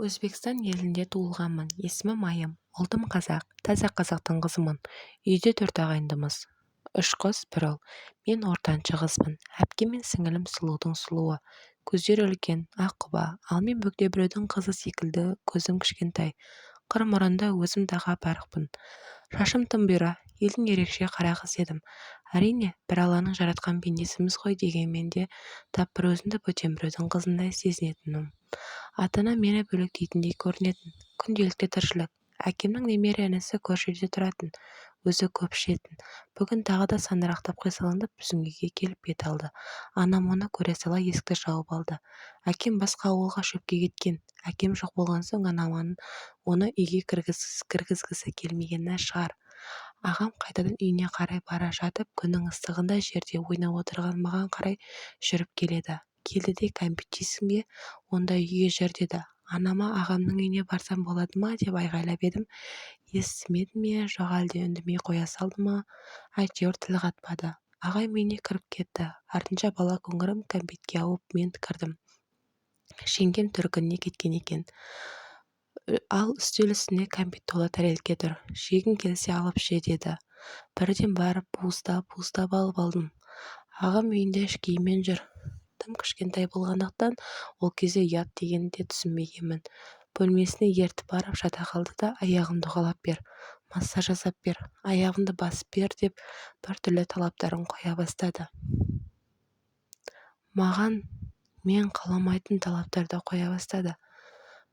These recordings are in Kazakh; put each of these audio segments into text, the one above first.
Өзбекстан елінде туылғанмын, есімім айым, ұлтым қазақ, таза қазақтың қызымын. Үйде 4 ағайындымыз. 3 қыз, 1 ұл. Мен ортаншы қызбын. Әпкем мен сіңілім сұлудың сұлуы. Көздері үлкен, аққұба, ал мен бөгде біреудің қызы секілді, көзім кішкентай. Қыр мұрынды, өзім тағы апарықпын. Шашым тым бұйра, елдің ерекше қара қыз едім. Әрине, бір Алланың жаратқан пендесіміз ғой дегенмен де, тап бір өзімді бөтен біреудің қызындай сезінетінмін. Ата-анам мені бөлектейтіндей көрінетін. Күнделікті тіршілік. Әкемнің немере інісі көршіде тұратын. Өзі көп ішетін. Бүгін тағы да сандырақтап қисалаңдап біздің үйге келіп бет алды. Анам оны көре сала есікті жауып алды. Әкем басқа ауылға шөпке кеткен. Әкем жоқ болған соң анам оны үйге кіргізгісі келмегені шығар. Ағам қайтадан үйіне қарай бара жатып, күннің ыстығында жерде ойнап отырған маған қарай жүріп келеді. Келді де кәмпит жейсің бе? Онда үйге жүр деді. Анама ағамның үйіне барсам болады ма деп айғайлап едім. Естімеді ме, жоқ әлде үндемей қоя салды ма? Әйтеуір тіл қатпады. Ағам үйіне кіріп кетті. Артынша бала көңірім кәмпитке ауып мен кірдім. Жеңгем төркініне кеткен екен. Ал үстел үстіне кәмпит толы тәрелке тұр. Жегің келсе алып же деді. Бірден барып пуыстап алып алдым. Ағам үйінде іш киіммен жүр. Тым кішкентай болғандықтан ол кезде ұят дегенді де түсінбегенмін. Бөлмесіне ертіп барып жата қалды да аяғымды уқалап бер, массаж жасап бер, аяғымды басып бер деп біртүрлі талаптарын қоя бастады. Маған мен қаламайтын талаптарды қоя бастады.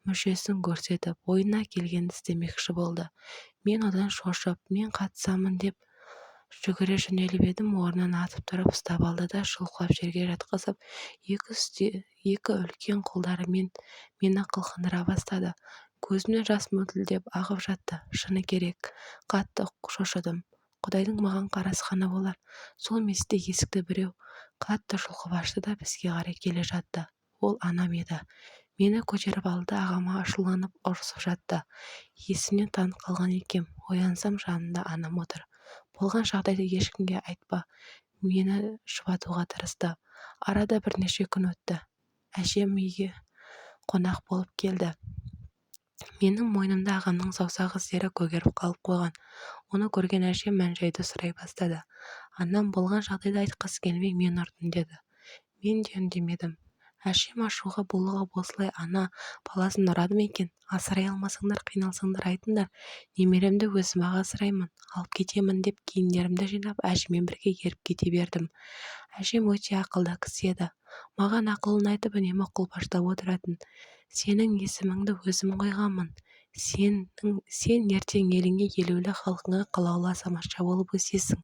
Мүшесін көрсетіп, ойына келгенді істемекші болды. Мен одан шошып, мен қатысамын деп жүгіре жөнеліп едім, орнынан атып тұрып ұстап алды да жұлқылап жерге жатқызып, екі үлкен қолдарымен мені қылқындыра бастады. Көзімнен жас мөлтілдеп ағып жатты. Шыны керек, қатты шошыдым. Құдайдың маған қарасқаны болар. Сол мезетте есікті біреу қатты жұлқып ашты да бізге қарай келе жатты. Ол анам еді. Мені көтеріп алды, ағама ашуланып ұрсып жатты. Есімнен танып қалған екем. Оянсам, жанымда анам отыр. Болған жағдайды ешкімге айтпа. Мені жұбатуға тырысты. Арада бірнеше күн өтті. Әжем үйге қонақ болып келді. Менің мойнымда ағамның саусақ іздері көгеріп қалып қойған. Оны көрген әжем мән-жайды сұрай бастады. Анам болған жағдайды айтқысы келмей мен ұрдым деді. Мен де үндемедім. Әжем ашуға булығып осылай ана баласын ұрады ма екен? Асырай алмасаңдар, қиналсаңдар айтыңдар. Немеремді өзім-ақ асыраймын, алып кетемін деп киімдерімді жинап әжемен бірге еріп кете бердім. Әжем өте ақылды кісі еді. Маған ақылын айтып үнемі қолпаштап отыратын. Сенің есіміңді өзім қойғанмын. Сен ертең еліңе, елеулі халқыңа қалаулы азаматша болып өсесің.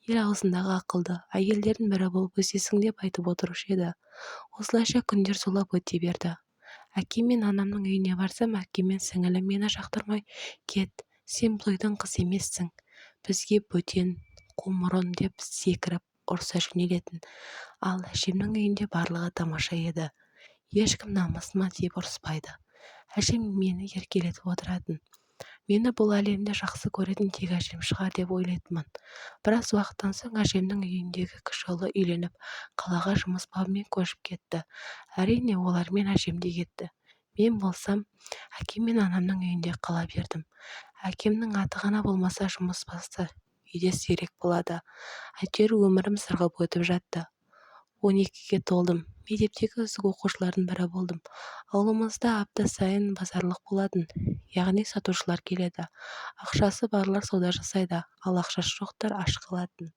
Ел аузындағы ақылды әйелдердің бірі болып өсесің деп айтып отырушы еді. Осылайша күндер зулап өте берді. Әкем мен анамның үйіне барсам, әкем мен сіңілім мені жақтырмай, кет, сен бұл үйдің қызы емессің. Бізге бөтен, қумұрын деп секіріп ұрса жөнелетін. Ал әжемнің үйінде барлығы тамаша еді. Ешкім намысыма тиіп ұрыспайды. Әжем мені еркелетіп отыратын. Мені бұл әлемде жақсы көретін тек әжем шығар деп ойлайтынмын. Біраз уақыттан соң әжемнің үйіндегі кіші ұлы үйленіп, қалаға жұмыс бабымен көшіп кетті. Әрине, олармен әжем де кетті. Мен болсам, әкем мен анамның үйінде қала бердім. Әкемнің аты ғана болмаса жұмыс басы үйде сирек болады. Әйтеуір өмірім сырғып өтіп жатты. 12-ге толдым. Мектептегі үздік оқушылардың бірі болдым. Ауылымызда апта сайын базарлық болатын, яғни сатушылар келеді. Ақшасы барлар сауда жасайды, ал ақшасы жоқтар аш қалатын.